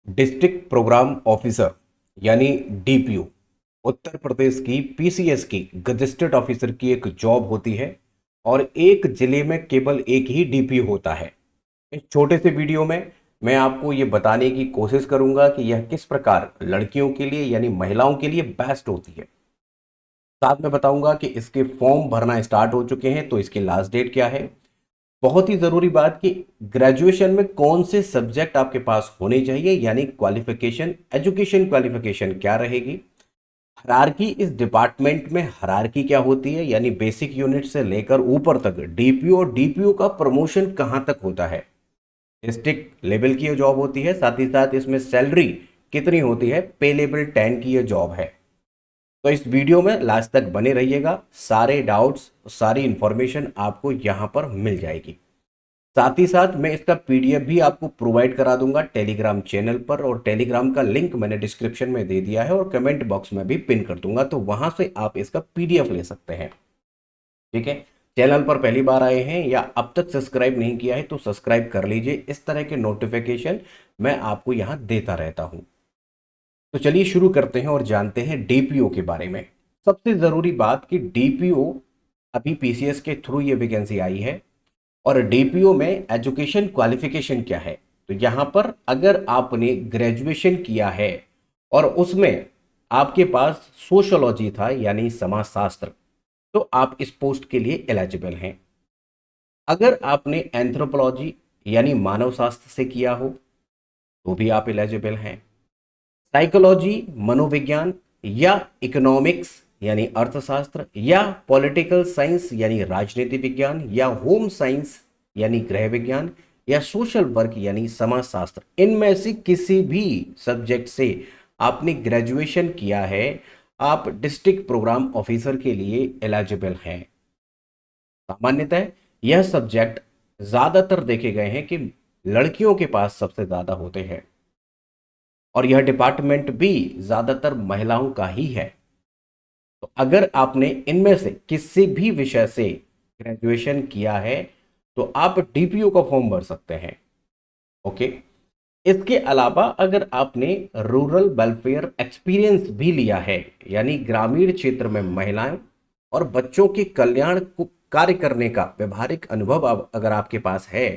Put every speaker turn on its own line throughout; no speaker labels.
District programme officer यानी DPO Uttar Pradesh की PCS की गजेस्टेड ऑफिसर की एक जॉब होती है और एक जिले में केवल एक ही डीपीओ होता है। इस छोटे से वीडियो में मैं आपको ये बताने की कोशिश करूंगा कि यह किस प्रकार लड़कियों के लिए यानी महिलाओं के लिए बेस्ट होती है। साथ में बताऊंगा कि इसके फॉर्म भरना स्टार्ट हो चुके हैं तो इसकी लास्ट डेट क्या है। बहुत ही जरूरी बात कि ग्रेजुएशन में कौन से सब्जेक्ट आपके पास होने चाहिए यानी क्वालिफिकेशन एजुकेशन क्वालिफिकेशन क्या रहेगी। हरारकी इस डिपार्टमेंट में हरारकी क्या होती है यानी बेसिक यूनिट से लेकर ऊपर तक डीपीओ और डीपीओ का प्रमोशन कहां तक होता है। डिस्ट्रिक्ट लेवल की ये जॉब होती है, साथ ही साथ इसमें सैलरी कितनी होती है, पे लेवल 10 की ये जॉब है। तो इस वीडियो में लास्ट तक बने रहिएगा, सारे डाउट्स सारी इंफॉर्मेशन आपको यहां पर मिल जाएगी। साथ ही साथ मैं इसका पीडीएफ भी आपको प्रोवाइड करा दूंगा टेलीग्राम चैनल पर, और टेलीग्राम का लिंक मैंने डिस्क्रिप्शन में दे दिया है और कमेंट बॉक्स में भी पिन कर दूंगा, तो वहां से आप इसका पीडीएफ ले सकते हैं। ठीक है, चैनल पर पहली बार आए हैं या अब तक सब्सक्राइब नहीं किया है तो सब्सक्राइब कर लीजिए, इस तरह के नोटिफिकेशन मैं आपको यहां देता रहता हूं। तो चलिए शुरू करते हैं और जानते हैं डीपीओ के बारे में। सबसे जरूरी बात कि डीपीओ अभी पीसीएस के थ्रू ये वैकेंसी आई है और डीपीओ में एजुकेशन क्वालिफिकेशन क्या है। तो यहां पर अगर आपने ग्रेजुएशन किया है और उसमें आपके पास सोशोलॉजी था यानी समाजशास्त्र, तो आप इस पोस्ट के लिए एलिजिबल हैं। अगर आपने एंथ्रोपोलॉजी यानी मानव शास्त्र से किया हो तो भी आप एलिजिबल हैं। साइकोलॉजी मनोविज्ञान या इकोनॉमिक्स यानी अर्थशास्त्र या पॉलिटिकल साइंस यानी राजनीति विज्ञान या होम साइंस यानी गृह विज्ञान या सोशल वर्क यानी समाजशास्त्र, इनमें से किसी भी सब्जेक्ट से आपने ग्रेजुएशन किया है, आप डिस्ट्रिक्ट प्रोग्राम ऑफिसर के लिए एलिजिबल हैं। सामान्यतः यह सब्जेक्ट ज्यादातर देखे गए हैं कि लड़कियों के पास सबसे ज्यादा होते हैं और यह डिपार्टमेंट भी ज्यादातर महिलाओं का ही है। तो अगर आपने इनमें से किसी भी विषय से ग्रेजुएशन किया है तो आप डीपीओ का फॉर्म भर सकते हैं। ओके, इसके अलावा अगर आपने रूरल वेलफेयर एक्सपीरियंस भी लिया है यानी ग्रामीण क्षेत्र में महिलाएं और बच्चों के कल्याण को कार्य करने का व्यवहारिक अनुभव अगर आपके पास है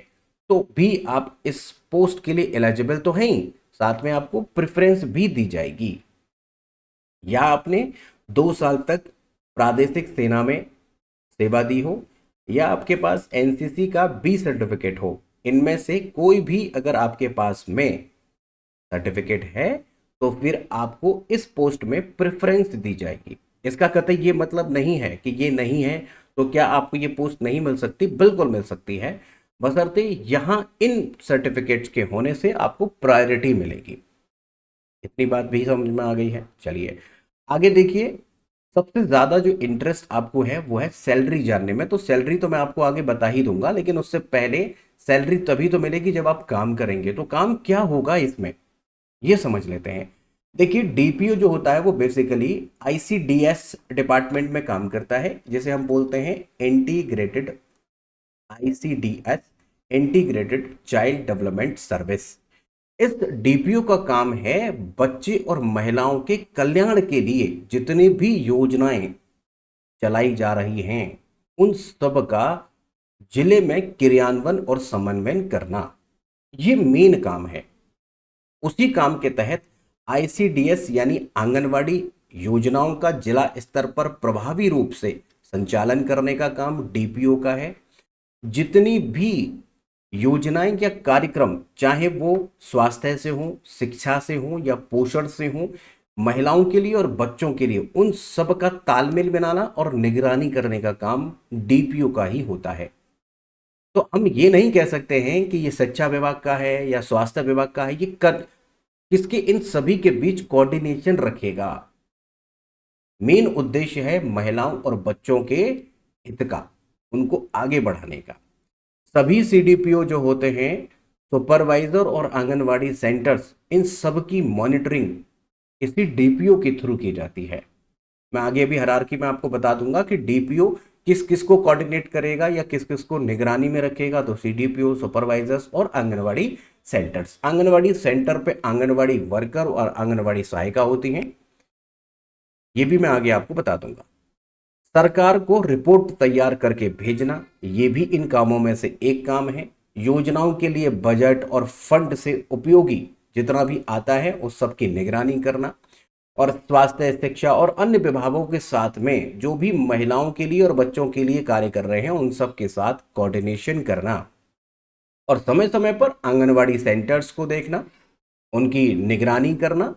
तो भी आप इस पोस्ट के लिए एलिजिबल तो हैं ही, साथ में आपको प्रेफरेंस भी दी जाएगी। या आपने 2 साल तक प्रादेशिक सेना में सेवा दी हो या आपके पास एनसीसी का बी सर्टिफिकेट हो, इनमें से कोई भी अगर आपके पास में सर्टिफिकेट है तो फिर आपको इस पोस्ट में प्रेफरेंस दी जाएगी। इसका कतई ये मतलब नहीं है कि ये नहीं है तो क्या आपको ये पोस्ट नहीं मिल सकती, बिल्कुल मिल सकती है, बशर्ते यहां इन सर्टिफिकेट्स के होने से आपको प्रायोरिटी मिलेगी। इतनी बात भी समझ में आ गई है। चलिए आगे देखिए, सबसे ज्यादा जो इंटरेस्ट आपको है वो है सैलरी जानने में। तो सैलरी तो मैं आपको आगे बता ही दूंगा, लेकिन उससे पहले सैलरी तभी तो मिलेगी जब आप काम करेंगे। तो काम क्या होगा इसमें ये समझ लेते हैं। देखिए डीपीओ जो होता है वो बेसिकली आईसीडीएस डिपार्टमेंट में काम करता है, जिसे हम बोलते हैं integrated ICDS, integrated child development service. इस डीपीओ का काम है बच्चे और महिलाओं के कल्याण के लिए जितनी भी योजनाएं चलाई जा रही हैं उन सब का जिले में क्रियान्वयन और समन्वयन करना, ये मेन काम है। उसी काम के तहत आईसीडीएस यानी आंगनवाड़ी योजनाओं का जिला स्तर पर प्रभावी रूप से संचालन करने का काम डीपीओ का है। जितनी भी योजनाएं या कार्यक्रम, चाहे वो स्वास्थ्य से हो, शिक्षा से हो या पोषण से हो, महिलाओं के लिए और बच्चों के लिए, उन सब का तालमेल बनाना और निगरानी करने का काम डीपीओ का ही होता है। तो हम ये नहीं कह सकते हैं कि ये शिक्षा विभाग का है या स्वास्थ्य विभाग का है, ये कर किसके, इन सभी के बीच कोऑर्डिनेशन रखेगा। मेन उद्देश्य है महिलाओं और बच्चों के हित का, उनको आगे बढ़ाने का। सभी सीडीपीओ जो होते हैं, सुपरवाइजर और आंगनवाड़ी सेंटर्स, इन सब की मॉनिटरिंग इसी डीपीओ के थ्रू की जाती है। मैं आगे भी हायरार्की में आपको बता दूंगा कि डीपीओ किस किस को कोऑर्डिनेट करेगा या किस किस को निगरानी में रखेगा, तो सीडीपीओ, सुपरवाइजर्स और आंगनवाड़ी सेंटर्स। आंगनवाड़ी सेंटर पे आंगनवाड़ी वर्कर और आंगनवाड़ी सहायिका होती हैं, ये भी मैं आगे आपको बता दूंगा। सरकार को रिपोर्ट तैयार करके भेजना, ये भी इन कामों में से एक काम है। योजनाओं के लिए बजट और फंड से उपयोगी जितना भी आता है उस सब की निगरानी करना, और स्वास्थ्य, शिक्षा और अन्य विभागों के साथ में जो भी महिलाओं के लिए और बच्चों के लिए कार्य कर रहे हैं उन सब के साथ कोऑर्डिनेशन करना, और समय समय पर आंगनवाड़ी सेंटर्स को देखना, उनकी निगरानी करना,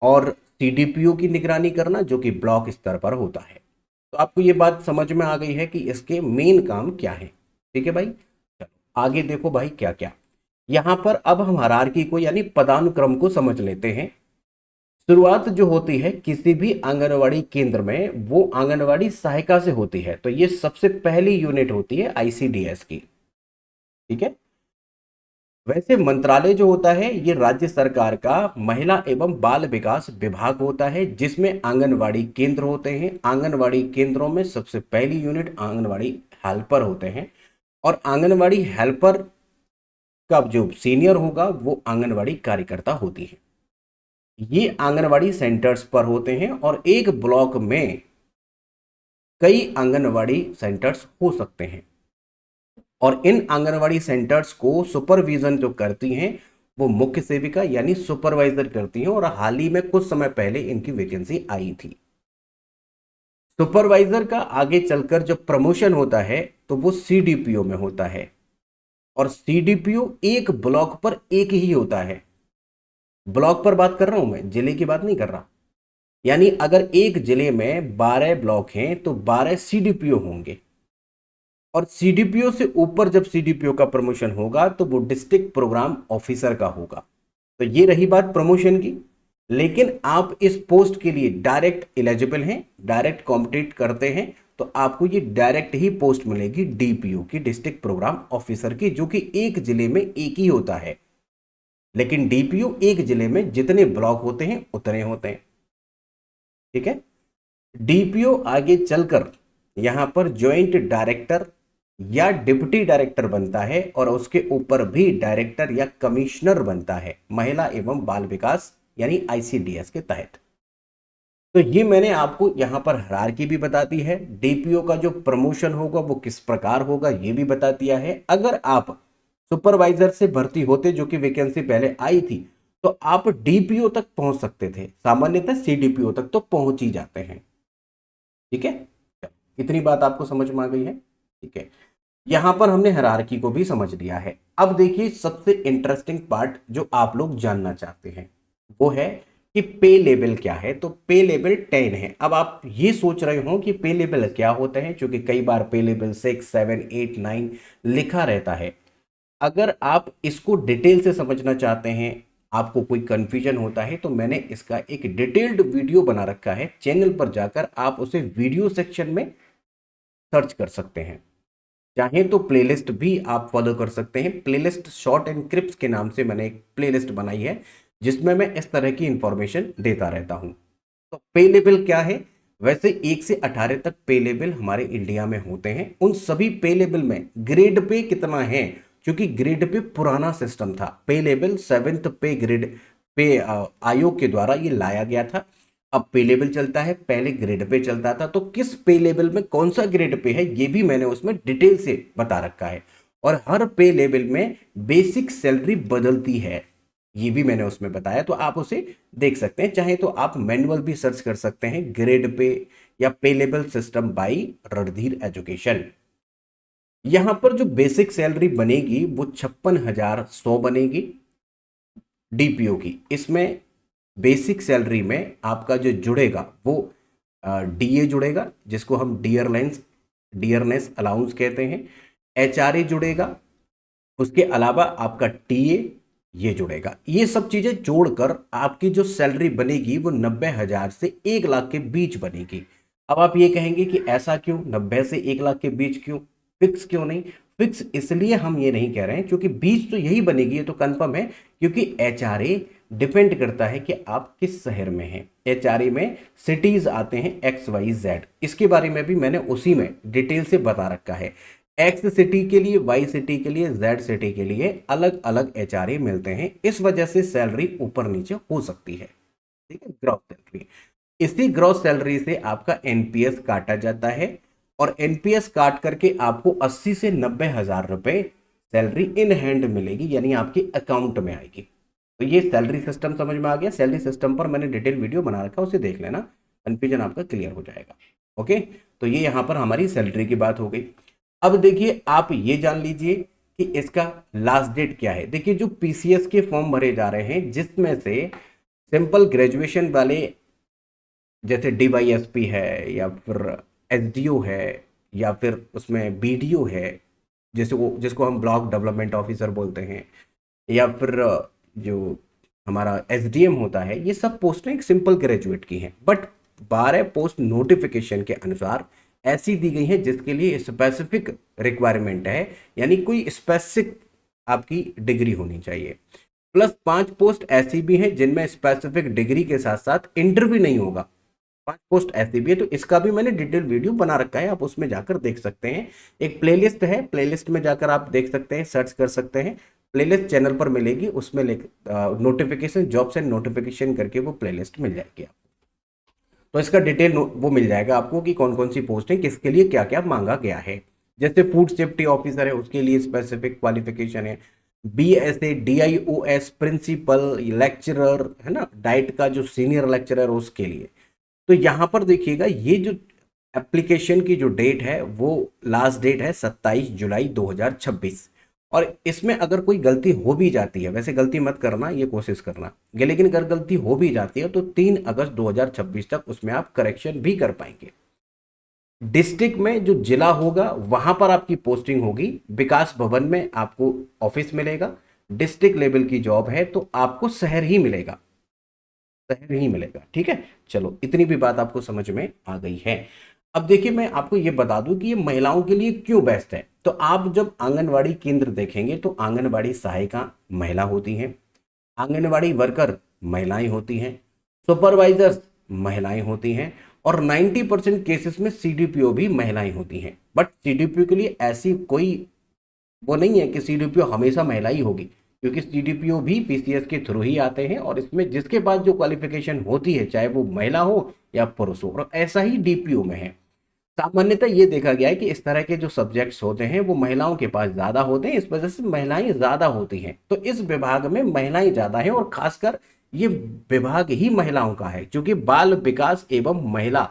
और सीडीपीओ की निगरानी करना जो कि ब्लॉक स्तर पर होता है। तो आपको ये बात समझ में आ गई है कि इसके मेन काम क्या है। ठीक है भाई, चलो आगे देखो भाई क्या क्या। यहां पर अब हम हायरार्की को यानी पदानुक्रम को समझ लेते हैं। शुरुआत जो होती है किसी भी आंगनवाड़ी केंद्र में वो आंगनवाड़ी सहायिका से होती है, तो ये सबसे पहली यूनिट होती है आईसीडीएस की। ठीक है, वैसे मंत्रालय जो होता है ये राज्य सरकार का महिला एवं बाल विकास विभाग होता है, जिसमें आंगनवाड़ी केंद्र होते हैं। आंगनवाड़ी केंद्रों में सबसे पहली यूनिट आंगनवाड़ी हेल्पर होते हैं, और आंगनवाड़ी हेल्पर का जो सीनियर होगा वो आंगनवाड़ी कार्यकर्ता होती है। ये आंगनवाड़ी सेंटर्स पर होते हैं, और एक ब्लॉक में कई आंगनवाड़ी सेंटर्स हो सकते हैं, और इन आंगनवाड़ी सेंटर्स को सुपरविजन जो करती हैं वो मुख्य सेविका यानी सुपरवाइजर करती हैं, और हाल ही में कुछ समय पहले इनकी वैकेंसी आई थी। सुपरवाइजर का आगे चलकर जो प्रमोशन होता है तो वो सीडीपीओ में होता है, और सीडीपीओ एक ब्लॉक पर एक ही होता है। ब्लॉक पर बात कर रहा हूं मैं, जिले की बात नहीं कर रहा। यानी अगर एक जिले में 12 ब्लॉक हैं तो 12 सीडीपीओ होंगे, और सीडीपीओ से ऊपर जब सीडीपीओ का प्रमोशन होगा तो वो डिस्ट्रिक्ट प्रोग्राम ऑफिसर का होगा। तो ये रही बात प्रमोशन की। लेकिन आप इस पोस्ट के लिए डायरेक्ट एलिजिबल हैं, डायरेक्ट कॉम्पिट करते हैं, तो आपको ये डायरेक्ट ही पोस्ट मिलेगी डीपीओ की, डिस्ट्रिक्ट प्रोग्राम ऑफिसर की, जो कि एक जिले में एक ही होता है। लेकिन डीपीओ एक जिले में जितने ब्लॉक होते हैं उतने होते हैं। ठीक है, डीपीओ आगे चलकर यहां पर ज्वाइंट डायरेक्टर या डिप्टी डायरेक्टर बनता है, और उसके ऊपर भी डायरेक्टर या कमिश्नर बनता है महिला एवं बाल विकास यानी आईसीडीएस के तहत। तो ये मैंने आपको यहां पर हायरार्की भी बता दी है, डीपीओ का जो प्रमोशन होगा वो किस प्रकार होगा ये भी बता दिया है। अगर आप सुपरवाइजर से भर्ती होते, जो कि वैकेंसी पहले आई थी, तो आप डीपीओ तक पहुंच सकते थे, सामान्यतः सीडीपीओ तक तो पहुंच ही जाते हैं। ठीक है, इतनी बात आपको समझ में आ गई है। ठीक है, यहां पर हमने हायरार्की को भी समझ लिया है। अब देखिए सबसे इंटरेस्टिंग पार्ट जो आप लोग जानना चाहते हैं वो है कि पे लेवल क्या है। तो पे लेवल 10 है। अब आप ये सोच रहे हो कि पे लेवल क्या होता है, क्योंकि कई बार पे लेवल 6, 7, 8, 9 लिखा रहता है। अगर आप इसको डिटेल से समझना चाहते हैं, आपको कोई कंफ्यूजन होता है, तो मैंने इसका एक डिटेल्ड वीडियो बना रखा है, चैनल पर जाकर आप उसे वीडियो सेक्शन में सर्च कर सकते हैं। चाहें तो प्लेलिस्ट भी आप फॉलो कर सकते हैं। प्लेलिस्ट शॉर्ट एंड क्रिप्स के नाम से मैंने एक प्लेलिस्ट बनाई है जिसमें मैं इस तरह की इंफॉर्मेशन देता रहता हूं। तो पे लेवल क्या है? वैसे 1 से 18 तक पे लेवल हमारे इंडिया में होते हैं। उन सभी पे लेवल में ग्रेड पे कितना है, क्योंकि ग्रेड पे पुराना सिस्टम था। पे लेवल 7th पे ग्रेड पे आयोग के द्वारा ये लाया गया था। अब पे लेवल चलता है, पहले ग्रेड पे चलता था। तो किस पे लेवल में कौन सा ग्रेड पे है ये भी मैंने उसमें डिटेल से बता रखा है, और हर पे लेवल में बेसिक सैलरी बदलती है, ये भी मैंने उसमें बताया। तो आप उसे देख सकते हैं, चाहे तो आप मैनुअल भी सर्च कर सकते हैं, ग्रेड पे या पे level system by Randhir education. यहां पर जो बेसिक सैलरी बनेगी वो 56,100 बनेगी डीपीओ की। इसमें बेसिक सैलरी में आपका जो जुड़ेगा वो डीए जुड़ेगा, जिसको हम डियरनेस अलाउंस कहते हैं। एचआरए जुड़ेगा, उसके अलावा आपका टीए ये जुड़ेगा। ये सब चीजें जोड़कर आपकी जो सैलरी बनेगी वो 90,000 से 1 लाख के बीच बनेगी। अब आप ये कहेंगे कि ऐसा क्यों, 90 से 1 लाख के बीच क्यों, फिक्स क्यों नहीं? फिक्स इसलिए हम ये नहीं कह रहे हैं क्योंकि बीच तो यही बनेगी, ये तो कंफर्म है, क्योंकि एचआरए डिपेंड करता है कि आप किस शहर में हैं। एचआरए में सिटीज आते हैं XYZ, इसके बारे में भी मैंने उसी में डिटेल से बता रखा है। X सिटी के लिए, Y सिटी के लिए, Z सिटी के लिए अलग अलग एचआरए मिलते हैं, इस वजह से सैलरी ऊपर नीचे हो सकती है। ठीक है, ग्रॉस सैलरी। इसी ग्रॉस सैलरी से आपका एनपीएस काटा जाता है और एनपीएस काट करके आपको 80 से 90 हजार रुपए सैलरी इन हैंड मिलेगी, यानी आपके अकाउंट में आएगी। तो ये सैलरी सिस्टम समझ में आ गया। सैलरी सिस्टम पर मैंने डिटेल वीडियो बना रखा है, उसे देख लेना, कंफ्यूजन आपका क्लियर हो जाएगा। ओके, तो ये यहाँ पर हमारी सैलरी की बात हो गई। अब देखिए, आप ये जान लीजिए कि इसका लास्ट डेट क्या है। देखिए, जो पीसीएस के फॉर्म भरे जा रहे हैं, जिसमें से सिंपल ग्रेजुएशन वाले जैसे डीवाईएसपी है या फिर एसडीओ है या फिर उसमें बीडीओ है, जैसे वो जिसको हम ब्लॉक डेवलपमेंट ऑफिसर बोलते हैं, या फिर जो हमारा एसडीएम होता है, ये सब पोस्टें एक सिंपल ग्रेजुएट की हैं। बट 12 पोस्ट नोटिफिकेशन के अनुसार ऐसी दी गई है जिसके लिए स्पेसिफिक रिक्वायरमेंट है, यानी कोई स्पेसिफिक आपकी डिग्री होनी चाहिए। प्लस 5 पोस्ट ऐसी भी हैं जिनमें स्पेसिफिक डिग्री के साथ साथ इंटरव्यू नहीं होगा। 5 पोस्ट ऐसी भी है, तो इसका भी मैंने डिटेल वीडियो बना रखा है, आप उसमें जाकर देख सकते हैं। एक प्लेलिस्ट है, प्लेलिस्ट में जाकर आप देख सकते हैं, सर्च कर सकते हैं, प्लेलिस्ट चैनल पर मिलेगी, उसमें नोटिफिकेशन, जॉब्स एंड नोटिफिकेशन करके वो प्लेलिस्ट मिल जाएगी आपको। तो इसका डिटेल वो मिल जाएगा आपको कि कौन कौन सी पोस्ट है, किसके लिए क्या क्या मांगा गया है। जैसे फूड सेफ्टी ऑफिसर है, उसके लिए स्पेसिफिक क्वालिफिकेशन है। BSA DIOS प्रिंसिपल लेक्चरर है ना, डाइट का जो सीनियर लेक्चरर उसके लिए। तो यहां पर देखिएगा, ये जो एप्लीकेशन की जो डेट है वो लास्ट डेट है 27 जुलाई 2026। और इसमें अगर कोई गलती हो भी जाती है, वैसे गलती मत करना, ये कोशिश करना, लेकिन अगर गलती हो भी जाती है तो 3 अगस्त 2026 तक उसमें आप करेक्शन भी कर पाएंगे। डिस्ट्रिक्ट में जो जिला होगा वहां पर आपकी पोस्टिंग होगी, विकास भवन में आपको ऑफिस मिलेगा। डिस्ट्रिक्ट लेवल की जॉब है तो आपको शहर ही मिलेगा, शहर ही मिलेगा। ठीक है, चलो इतनी भी बात आपको समझ में आ गई है। अब देखिए, मैं आपको ये बता दूं कि ये महिलाओं के लिए क्यों बेस्ट है। तो आप जब आंगनवाड़ी केंद्र देखेंगे तो आंगनवाड़ी सहायिका महिला होती हैं, आंगनवाड़ी वर्कर महिलाएं होती हैं, सुपरवाइजर्स महिलाएं होती हैं, और 90% केसेस में सीडीपीओ भी महिलाएं होती हैं। बट सीडीपीओ के लिए ऐसी कोई वो नहीं है कि सीडीपीओ हमेशा महिला ही होगी, क्योंकि सीडीपीओ भी पीसीएस के थ्रू ही आते हैं, और इसमें जिसके पास जो क्वालिफिकेशन होती है, चाहे वो महिला हो या पुरुष हो, और ऐसा ही डीपीओ में है। सामान्यतः ये देखा गया है कि इस तरह के जो सब्जेक्ट्स होते हैं वो महिलाओं के पास ज्यादा होते हैं, इस वजह से महिलाएं ज्यादा होती हैं। तो इस विभाग में महिलाएं ज्यादा हैं, और खासकर ये विभाग ही महिलाओं का है, क्योंकि बाल विकास एवं महिला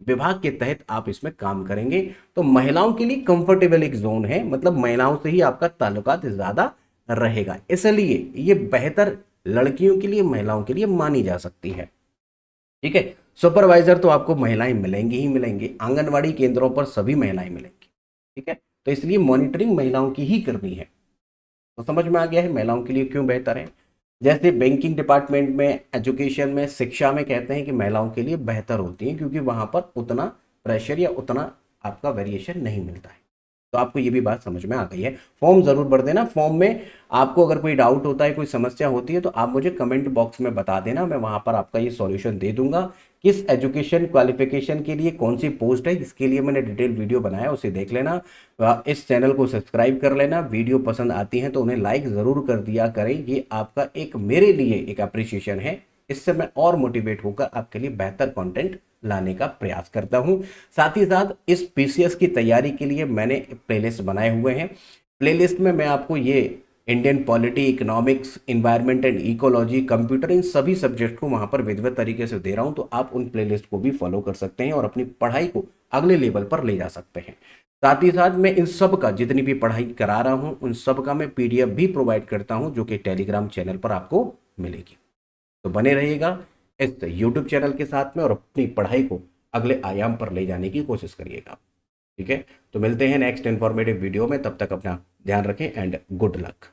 विभाग के तहत आप इसमें काम करेंगे। तो महिलाओं के लिए कंफर्टेबल एक जोन है, मतलब महिलाओं से ही आपका ताल्लुकात ज्यादा रहेगा, इसलिए ये बेहतर लड़कियों के लिए, महिलाओं के लिए मानी जा सकती है। ठीक है, सुपरवाइजर तो आपको महिलाएं मिलेंगी ही मिलेंगी, आंगनवाड़ी केंद्रों पर सभी महिलाएं मिलेंगी। ठीक है, तो इसलिए मॉनिटरिंग महिलाओं की ही करनी है। तो समझ में आ गया है महिलाओं के लिए क्यों बेहतर है। जैसे बैंकिंग डिपार्टमेंट में, एजुकेशन में, शिक्षा में कहते हैं कि महिलाओं के लिए बेहतर होती है, क्योंकि वहां पर उतना प्रेशर या उतना आपका वेरिएशन नहीं मिलता है। तो आपको ये भी बात समझ में आ गई है। फॉर्म जरूर भर देना। फॉर्म में आपको अगर कोई डाउट होता है, कोई समस्या होती है, तो आप मुझे कमेंट बॉक्स में बता देना, मैं वहां पर आपका ये सॉल्यूशन दे दूंगा। किस एजुकेशन क्वालिफिकेशन के लिए कौन सी पोस्ट है, इसके लिए मैंने डिटेल वीडियो बनाया, उसे देख लेना। इस चैनल को सब्सक्राइब कर लेना। वीडियो पसंद आती है तो उन्हें लाइक ज़रूर कर दिया करें, ये आपका एक मेरे लिए एक अप्रिसिएशन है। इससे मैं और मोटिवेट होकर आपके लिए बेहतर कंटेंट लाने का प्रयास करता हूं। साथ ही साथ इस पीसीएस की तैयारी के लिए मैंने प्लेलिस्ट बनाए हुए हैं। प्लेलिस्ट में मैं आपको ये Indian polity, economics, environment and ecology, computer, इन सभी सब्जेक्ट को वहां पर विधिवत तरीके से दे रहा हूं, तो आप उन प्लेलिस्ट को भी फॉलो कर सकते हैं और अपनी पढ़ाई को अगले लेवल पर ले जा सकते हैं। साथ ही साथ मैं इन सब का, जितनी भी पढ़ाई करा रहा हूं, उन सब का मैं पीडीएफ भी प्रोवाइड करता हूं, जो कि टेलीग्राम चैनल पर आपको मिलेगी। तो बने रहिएगा इस यूट्यूब चैनल के साथ में और अपनी पढ़ाई को अगले आयाम पर ले जाने की कोशिश करिएगा। ठीक है, तो मिलते हैं नेक्स्ट इन्फॉर्मेटिव वीडियो में, तब तक अपना ध्यान रखें एंड गुड लक।